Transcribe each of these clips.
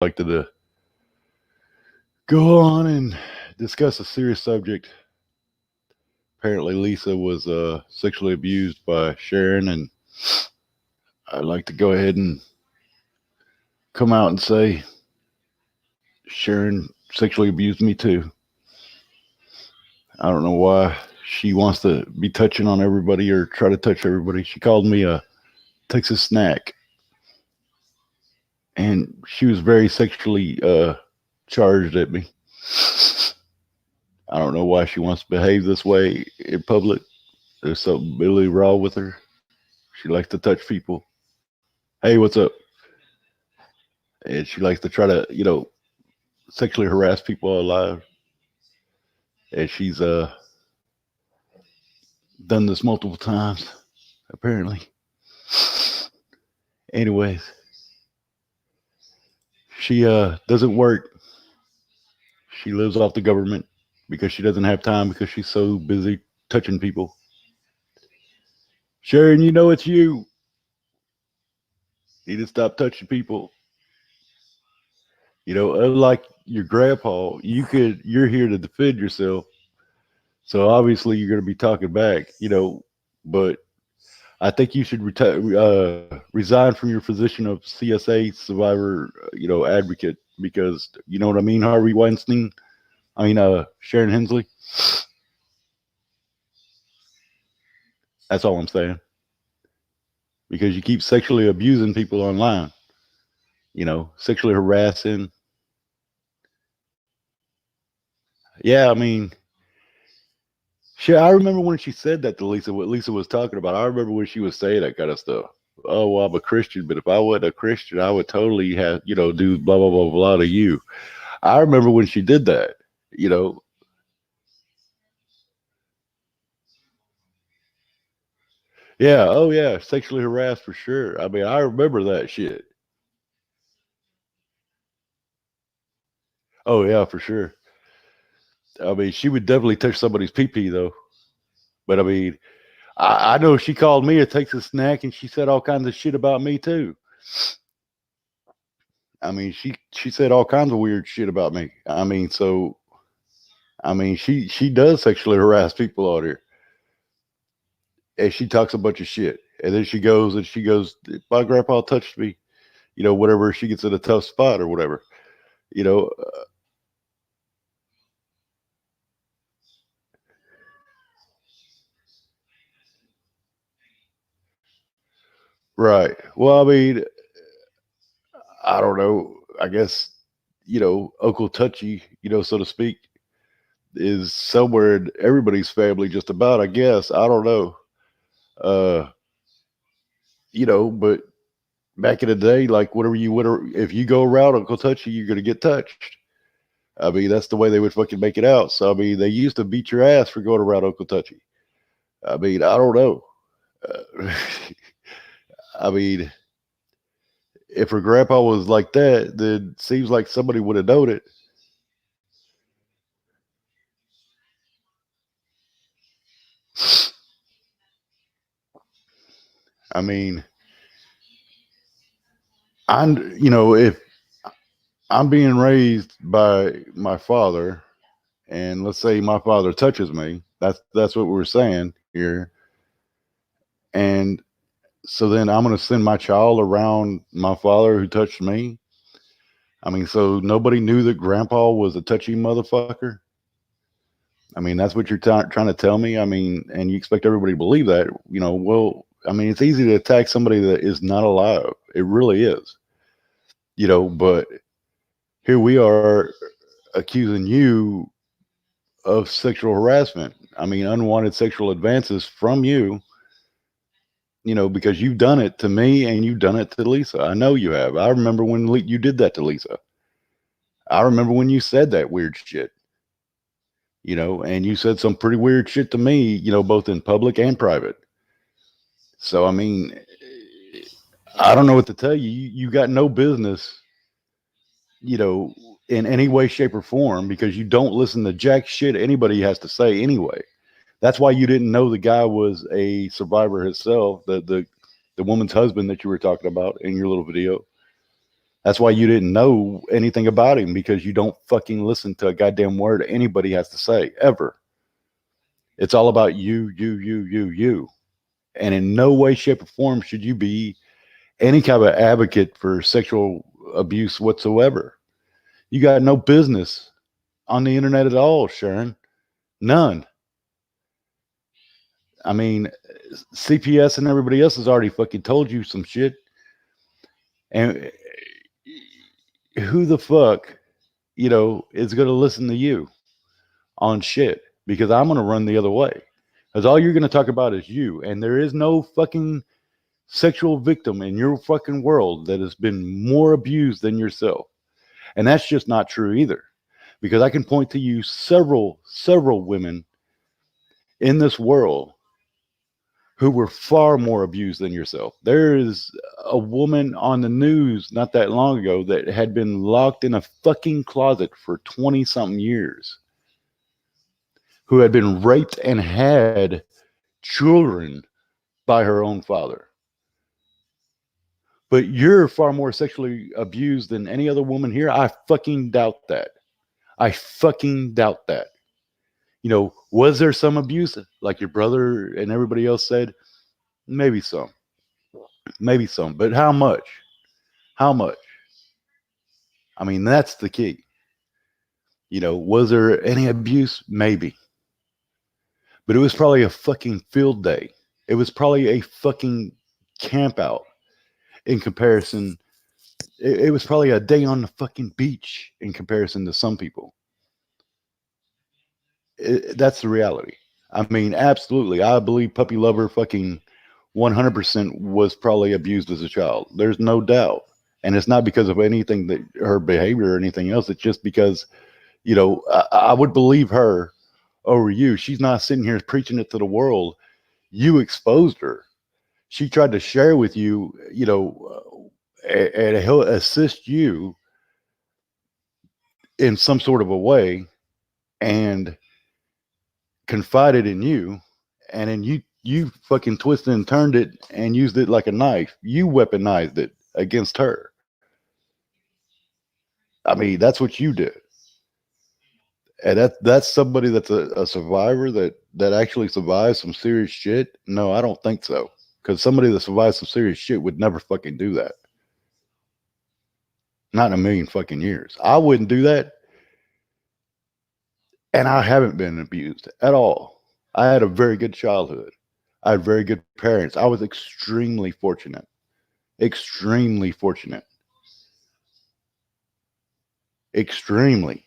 like to go on and discuss a serious subject. Apparently, Lisa was sexually abused by Sharon, and I'd like to go ahead and come out and say Sharon sexually abused me too. I don't know why she wants to be touching on everybody or try to touch everybody. She called me a Texas snack, and she was very sexually charged at me. I don't know why she wants to behave this way in public. There's something really wrong with her. She likes to touch people. Hey, what's up? And she likes to try to, sexually harass people all alive. And she's done this multiple times, apparently. Anyways, she doesn't work. She lives off the government because she doesn't have time because she's so busy touching people. Sharon, you know it's you. You need to stop touching people. Unlike your grandpa, you're here to defend yourself. So obviously you're going to be talking back, but I think you should resign from your position of CSA survivor, advocate, because you know what I mean, Harvey Weinstein. Sharon Hensley. That's all I'm saying. Because you keep sexually abusing people online, sexually harassing. Yeah, I remember when she said that to Lisa, what Lisa was talking about. I remember when she was saying that kind of stuff. Oh, well, I'm a Christian, but if I wasn't a Christian, I would totally have, do blah, blah, blah, blah to you. I remember when she did that, you know. Yeah, oh yeah, sexually harassed for sure. I remember that shit. Oh yeah, for sure. She would definitely touch somebody's pee pee though. But I know she called me a Texas snack and she said all kinds of shit about me too. She said all kinds of weird shit about me. She does sexually harass people out here, and she talks a bunch of shit, and then she goes, my grandpa touched me, whatever. She gets in a tough spot or whatever, you know. Right. Well, I don't know. I guess Uncle Touchy, so to speak, is somewhere in everybody's family, just about. I guess I don't know. Uh, but back in the day, like whatever, if you go around Uncle Touchy, you're gonna get touched. That's the way they would fucking make it out. So they used to beat your ass for going around Uncle Touchy. I don't know. Uh, I mean, if her grandpa was like that, then it seems like somebody would have known it. I mean, if I'm being raised by my father, and let's say my father touches me, that's what we're saying here, and so then I'm going to send my child around my father who touched me. So nobody knew that grandpa was a touchy motherfucker. That's what you're trying to tell me. And you expect everybody to believe that, well, it's easy to attack somebody that is not alive. It really is, but here we are accusing you of sexual harassment. Unwanted sexual advances from you, because you've done it to me and you've done it to Lisa. I know you have. I remember when you did that to Lisa. I remember when you said that weird shit, and you said some pretty weird shit to me, both in public and private. So, I don't know what to tell you. You got no business, you know, in any way, shape, or form because you don't listen to jack shit anybody has to say anyway. That's why you didn't know the guy was a survivor himself, the woman's husband that you were talking about in your little video. That's why you didn't know anything about him, because you don't fucking listen to a goddamn word anybody has to say, ever. It's all about you, you, you, you, you. And in no way, shape, or form should you be any kind of advocate for sexual abuse whatsoever. You got no business on the internet at all, Sharon. None. I mean, CPS and everybody else has already fucking told you some shit. And who the fuck, is going to listen to you on shit? Because I'm going to run the other way. Because all you're going to talk about is you. And there is no fucking sexual victim in your fucking world that has been more abused than yourself. And that's just not true either. Because I can point to you several women in this world who were far more abused than yourself. There is a woman on the news not that long ago that had been locked in a fucking closet for 20 something years, who had been raped and had children by her own father. But you're far more sexually abused than any other woman here. I fucking doubt that. I fucking doubt that. Was there some abuse, like your brother and everybody else said? Maybe some. Maybe some. But how much? How much? I mean, that's the key. Was there any abuse? Maybe. But it was probably a fucking field day. It was probably a fucking camp out in comparison. It was probably a day on the fucking beach in comparison to some people. That's the reality. I mean, absolutely. I believe Puppy Lover fucking 100% was probably abused as a child. There's no doubt. And it's not because of anything that her behavior or anything else. It's just because, I would believe her over you. She's not sitting here preaching it to the world. You exposed her. She tried to share with you, and he'll assist you in some sort of a way, and confided in you, and then you fucking twisted and turned it and used it like a knife. You weaponized it against her. I mean, that's what you did. And that's somebody that's a survivor that actually survives some serious shit. No, I don't think so. Because somebody that survives some serious shit would never fucking do that. Not in a million fucking years. I wouldn't do that. And I haven't been abused at all. I had a very good childhood. I had very good parents. I was extremely fortunate. Extremely fortunate. Extremely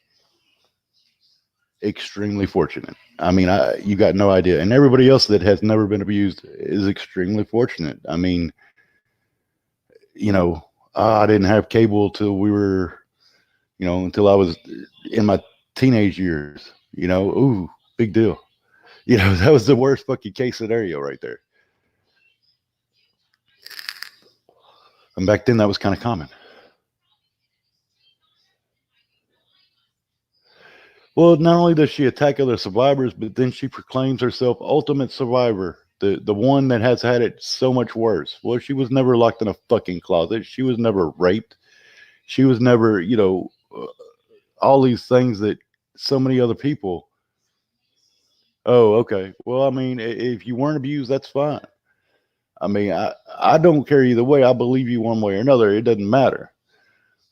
fortunate. I mean, you got no idea. And everybody else that has never been abused is extremely fortunate. I mean, I didn't have cable till we were, until I was in my teenage years. Ooh, big deal. That was the worst fucking case scenario right there. And back then, that was kind of common. Well, not only does she attack other survivors, but then she proclaims herself ultimate survivor, the one that has had it so much worse. Well, she was never locked in a fucking closet. She was never raped. She was never, all these things that so many other people. Oh, okay. Well, I mean, if you weren't abused, that's fine. I mean, I don't care either way. I believe you one way or another. It doesn't matter.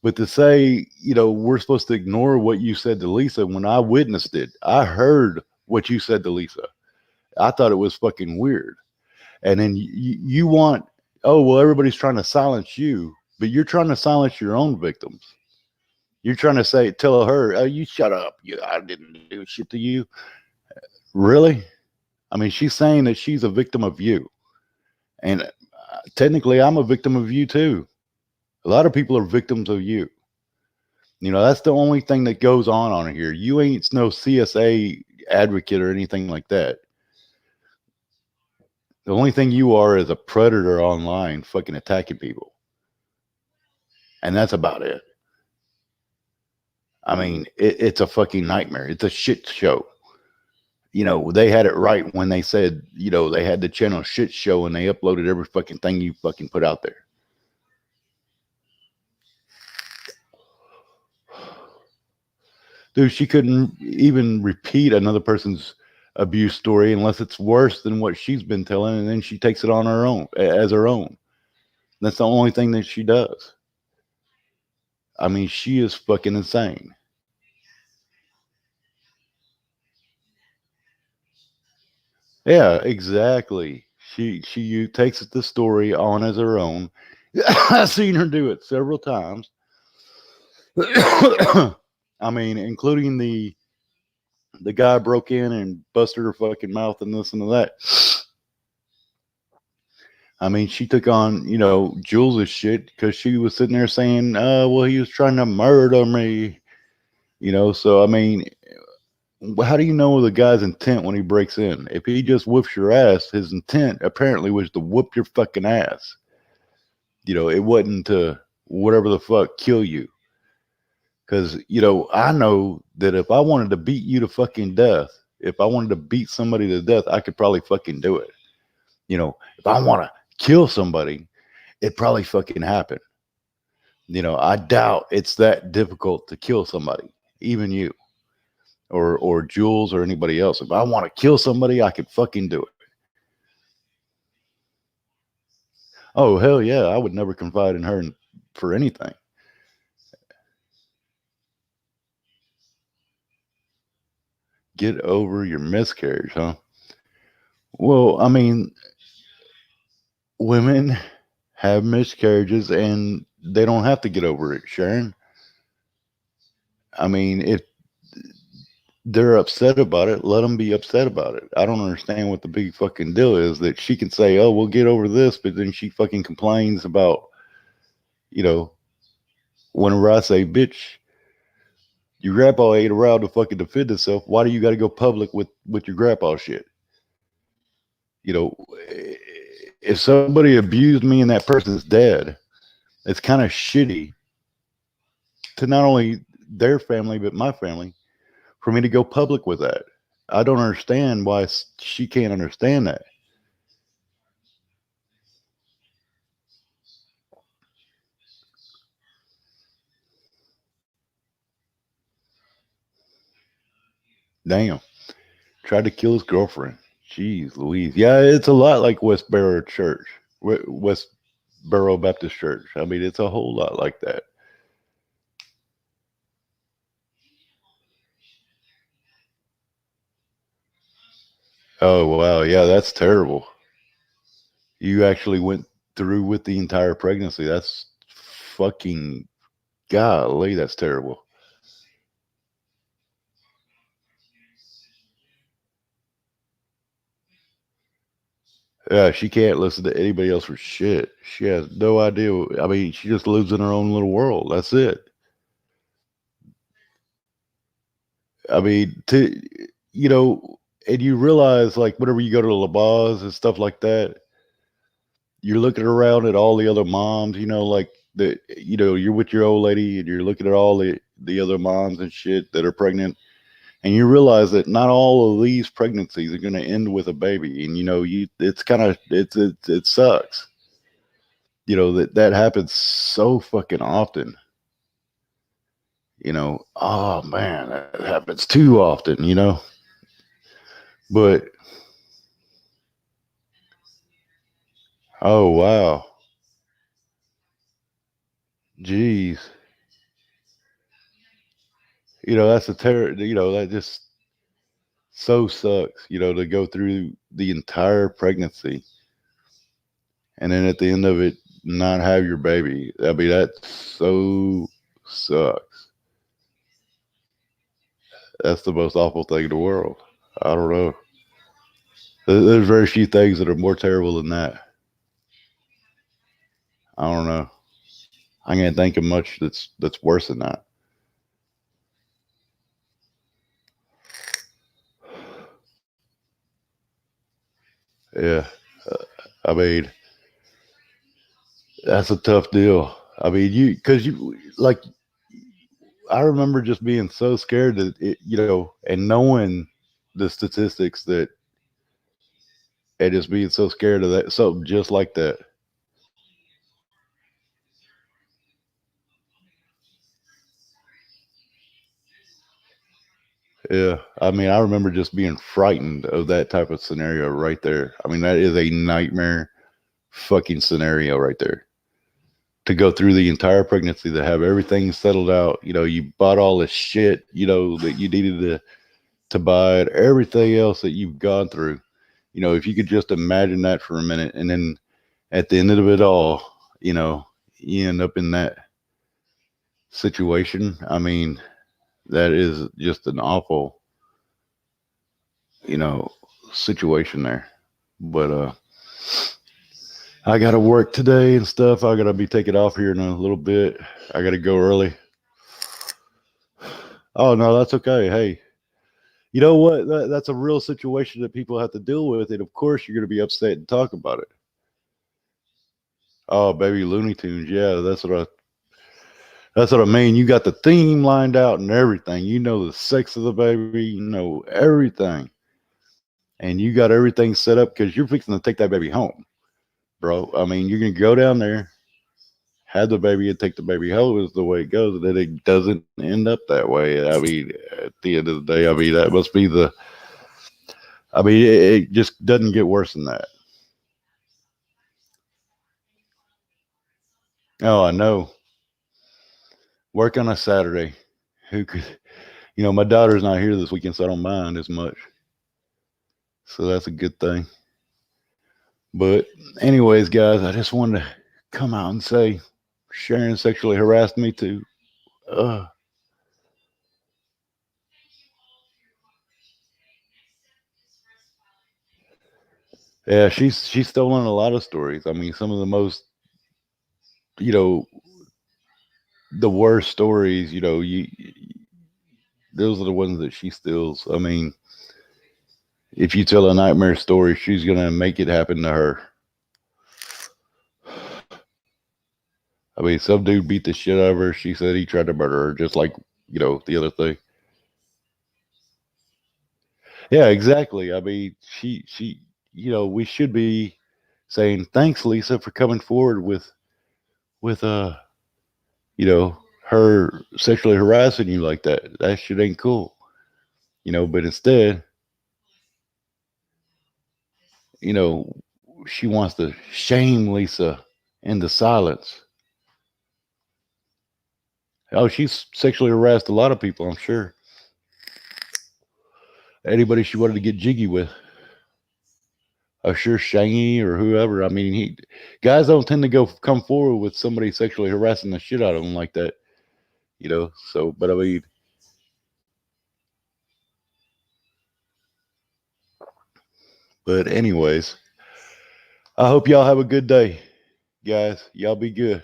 But to say, we're supposed to ignore what you said to Lisa when I witnessed it, I heard what you said to Lisa. I thought it was fucking weird. And then you want, oh, well, everybody's trying to silence you, but you're trying to silence your own victims. You're trying to tell her, oh, you shut up. I didn't do shit to you. Really? I mean, she's saying that she's a victim of you. And technically, I'm a victim of you too. A lot of people are victims of you. That's the only thing that goes on here. You ain't no CSA advocate or anything like that. The only thing you are is a predator online fucking attacking people. And that's about it. I mean, it's a fucking nightmare. It's a shit show. They had it right when they said, they had the channel shit show and they uploaded every fucking thing you fucking put out there. Dude, she couldn't even repeat another person's abuse story unless it's worse than what she's been telling, and then she takes it on her own as her own. That's the only thing that she does. I mean, she is fucking insane. Yeah, exactly. She takes the story on as her own. I've seen her do it several times. I mean, including the guy broke in and busted her fucking mouth and this and that. I mean, she took on, Jules' shit because she was sitting there saying, well, he was trying to murder me, So, I mean, how do you know the guy's intent when he breaks in? If he just whoops your ass, his intent apparently was to whoop your fucking ass. It wasn't to whatever the fuck kill you. Because, I know that if I wanted to beat you to fucking death, if I wanted to beat somebody to death, I could probably fucking do it. If I want to kill somebody, it probably fucking happened. I doubt it's that difficult to kill somebody, even you or Jules or anybody else. If I want to kill somebody, I could fucking do it. Oh, hell yeah. I would never confide in her for anything. Get over your miscarriage, huh? Well, I mean, women have miscarriages and they don't have to get over it, Sharon. I mean, if they're upset about it, let them be upset about it. I don't understand what the big fucking deal is that she can say, oh, we'll get over this, but then she fucking complains about, you know, whenever I say, bitch, your grandpa ain't around to fucking defend himself. Why do you got to go public with your grandpa shit? You know, if somebody abused me and that person's dead, it's kind of shitty to not only their family, but my family for me to go public with that. I don't understand why she can't understand that. Damn. Tried to kill his girlfriend. Jeez Louise. Yeah, it's a lot like Westboro Church, Westboro Baptist Church. I mean, it's a whole lot like that. Oh, wow. Yeah, that's terrible. You actually went through with the entire pregnancy. That's fucking golly. That's terrible. Yeah, she can't listen to anybody else for shit. She has no idea. I mean, she just lives in her own little world. That's it. I mean, you know, and you realize like whenever you go to La Baz and stuff like that, you're looking around at all the other moms, like you're with your old lady and you're looking at all the other moms and shit that are pregnant, and you realize that not all of these pregnancies are going to end with a baby, and it's kind of it sucks, that happens so fucking often. Oh man, that happens too often, but oh wow, jeez, that's a terror, that just so sucks, to go through the entire pregnancy and then at the end of it not have your baby. I mean, that so sucks. That's the most awful thing in the world. I don't know. There's very few things that are more terrible than that. I don't know. I can't think of much that's worse than that. Yeah. I mean, that's a tough deal. I mean, because you, like, I remember just being so scared that and knowing the statistics that, and just being so scared of that, something just like that. Yeah, I mean, I remember just being frightened of that type of scenario right there. I mean, that is a nightmare fucking scenario right there. To go through the entire pregnancy, to have everything settled out, you bought all this shit, that you needed to buy it, everything else that you've gone through. If you could just imagine that for a minute, and then at the end of it all, you know, you end up in that situation. I mean, that is just an awful, you know, situation there. But I got to work today and stuff. I got to be taking off here in a little bit. I got to go early. Oh no, that's okay. Hey, you know what? That's a real situation that people have to deal with, and of course you're going to be upset and talk about it. Oh, baby, Looney Tunes. Yeah, that's what I mean. You got the theme lined out and everything. You know the sex of the baby. You know everything, and you got everything set up because you're fixing to take that baby home, bro. I mean, you're gonna go down there, have the baby, and take the baby home. Is the way it goes. And then it doesn't end up that way. I mean, at the end of the day, I mean that must be the. I mean, it just doesn't get worse than that. Oh, I know. Work on a Saturday. Who could? My daughter's not here this weekend, so I don't mind as much. So that's a good thing. But, anyways, guys, I just wanted to come out and say Sharon sexually harassed me too. Uh, yeah, she's stolen a lot of stories. I mean, some of the most, you know, the worst stories. Those are the ones that she steals. I mean, if you tell a nightmare story, she's gonna make it happen to her. I mean, some dude beat the shit out of her. She said he tried to murder her, just like the other thing. Yeah, exactly. I mean, we should be saying thanks, Lisa, for coming forward with her sexually harassing you like that. That shit ain't cool. But instead, you know, she wants to shame Lisa into silence. Oh, she's sexually harassed a lot of people, I'm sure. Anybody she wanted to get jiggy with. I'm sure Shangy or whoever. I mean, guys don't tend to come forward with somebody sexually harassing the shit out of them like that. So, but I mean, but anyways, I hope y'all have a good day, guys. Y'all be good.